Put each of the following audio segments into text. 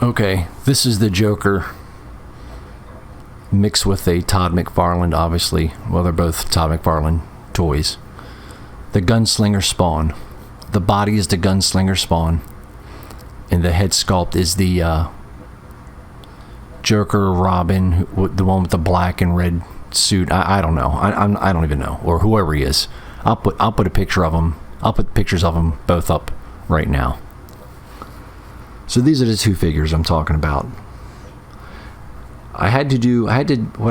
Okay, this is the Joker mixed with a Todd McFarlane, obviously. Well, they're both Todd McFarlane toys. The Gunslinger Spawn. The body is the Gunslinger Spawn. And the head sculpt is the Joker, Robin, the one with the black and red suit. I don't know. I don't even know. Or whoever he is. I'll put a picture of him. I'll put pictures of them both up right now. So these are the two figures I'm talking about. What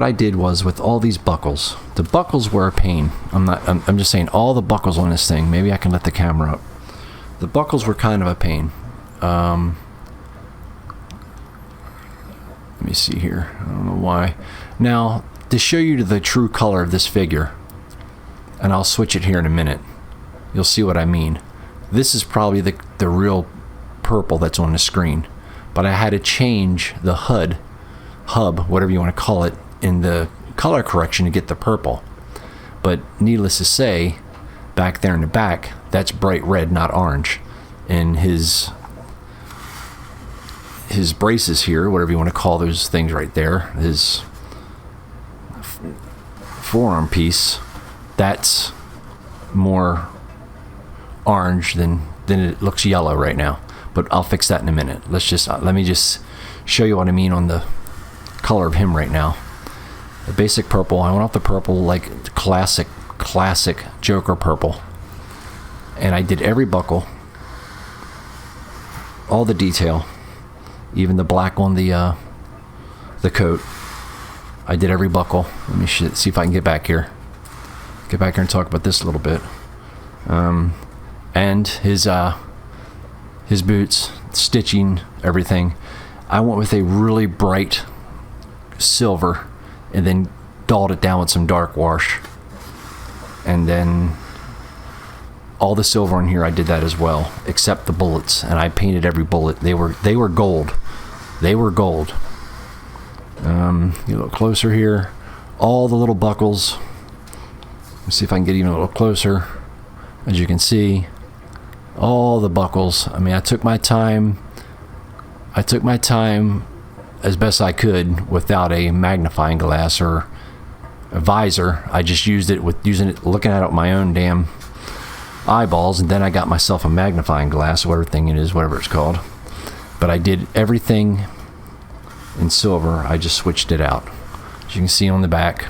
I did was with all these buckles. The buckles were a pain. I'm just saying all the buckles on this thing. Maybe I can let the camera up. The buckles were kind of a pain. Let me see here. I don't know why. Now, to show you the true color of this figure, and I'll switch it here in a minute. You'll see what I mean. This is probably the real purple that's on the screen. But I had to change the hub, whatever you want to call it, in the color correction to get the purple. But needless to say, back there in the back, that's bright red, not orange. And his braces here, whatever you want to call those things right there, his forearm piece, that's more orange than it looks yellow right now. But I'll fix that in a minute. Let me just show you what I mean on the color of him right now. The basic purple. I went off the purple like the classic Joker purple, and I did every buckle, all the detail, even the black on the coat. I did every buckle. Let me see if I can get back here and talk about this a little bit. And his boots, stitching, everything. I went with a really bright silver and then dulled it down with some dark wash. And then all the silver in here, I did that as well, except the bullets. And I painted every bullet. They were gold. They were gold. Get a little closer here. All the little buckles. Let's see if I can get even a little closer. As you can see, all the buckles. I mean, I took my time as best I could without a magnifying glass or a visor. I just looking at it with my own damn eyeballs, and then I got myself a magnifying glass, whatever thing it is, whatever it's called. But I did everything in silver. I just switched it out, as you can see on the back.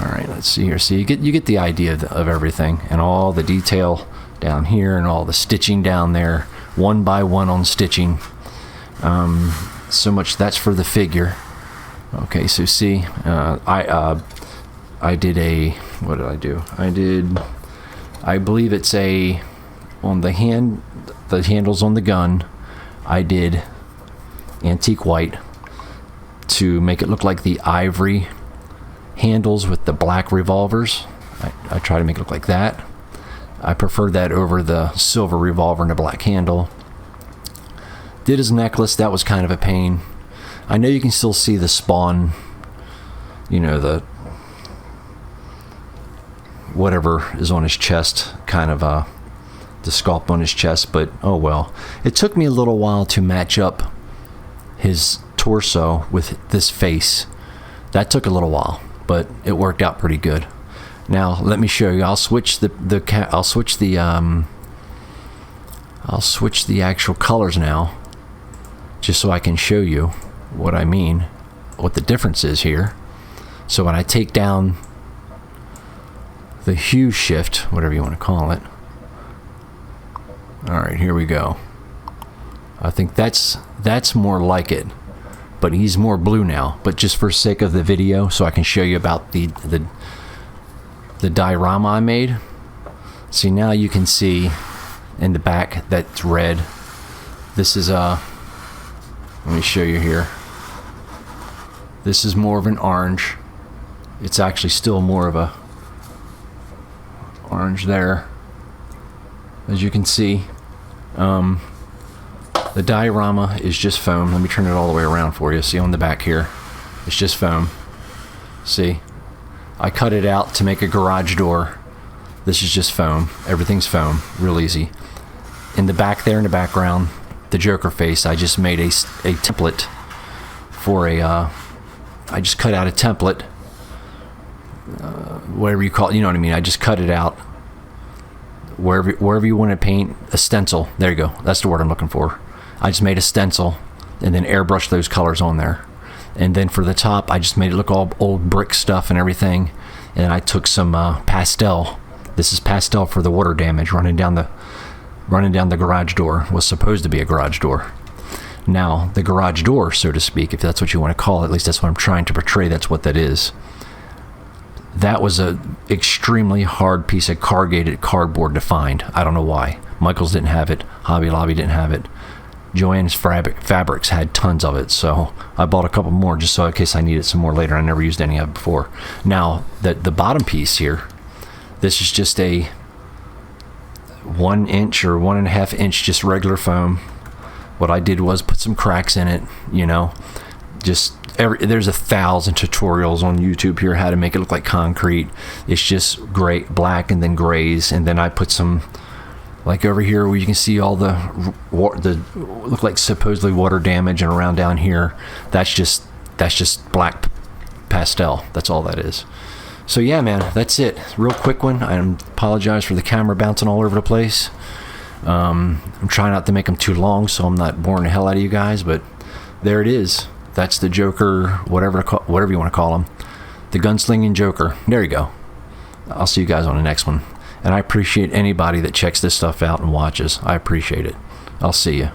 All right, let's see here. See, you get the idea of everything, and all the detail down here and all the stitching down there, one by one on stitching. So much that's for the figure. Okay, so see, I did what did I do? I believe it's on the handles on the gun, I did antique white to make it look like the ivory handles with the black revolvers. I try to make it look like that. I prefer that over the silver revolver and the black handle. Did his necklace. That was kind of a pain. I know you can still see the Spawn, the whatever is on his chest, kind of the sculpt on his chest, but oh well. It took me a little while to match up his torso with this face. That took a little while, but it worked out pretty good. Now let me show you. I'll switch the actual colors now, just so I can show you what I mean, what the difference is here. So when I take down the hue shift, whatever you want to call it. All right, here we go. I think that's more like it, but he's more blue now. But just for sake of the video, so I can show you about the diorama I made. See, now you can see in the back that's red. This is let me show you here. This is more of an orange. It's actually still more of a orange there, as you can see. The diorama is just foam. Let me turn it all the way around for you. See on the back here, it's just foam. See, I cut it out to make a garage door. This is just foam. Everything's foam, real easy. In the back there, in the background, the Joker face, I just made a template for I just cut out a template, whatever you call it, you know what I mean. I just cut it out wherever you want to paint a stencil. There you go. That's the word I'm looking for. I just made a stencil and then airbrushed those colors on there. And then for the top, I just made it look all old brick stuff and everything. And I took some pastel. This is pastel for the water damage running down the garage door. Was supposed to be a garage door. Now, the garage door, so to speak, if that's what you want to call it, at least that's what I'm trying to portray, that's what that is. That was a extremely hard piece of corrugated cardboard to find. I don't know why. Michael's didn't have it. Hobby Lobby didn't have it. Joann's Fabrics had tons of it, so I bought a couple more just so in case I needed some more later. I never used any of it before. Now, the bottom piece here, this is just a 1 inch or 1.5 inch just regular foam. What I did was put some cracks in it, you know, just there's 1,000 tutorials on YouTube here how to make it look like concrete. It's just gray, black, and then grays, and then I put some, like over here where you can see all the look like supposedly water damage, and around down here, that's just black pastel. That's all that is. So yeah, man, that's it. Real quick one. I apologize for the camera bouncing all over the place. I'm trying not to make them too long so I'm not boring the hell out of you guys, but there it is. That's the Joker, whatever you want to call him. The gunslinging Joker. There you go. I'll see you guys on the next one. And I appreciate anybody that checks this stuff out and watches. I appreciate it. I'll see you.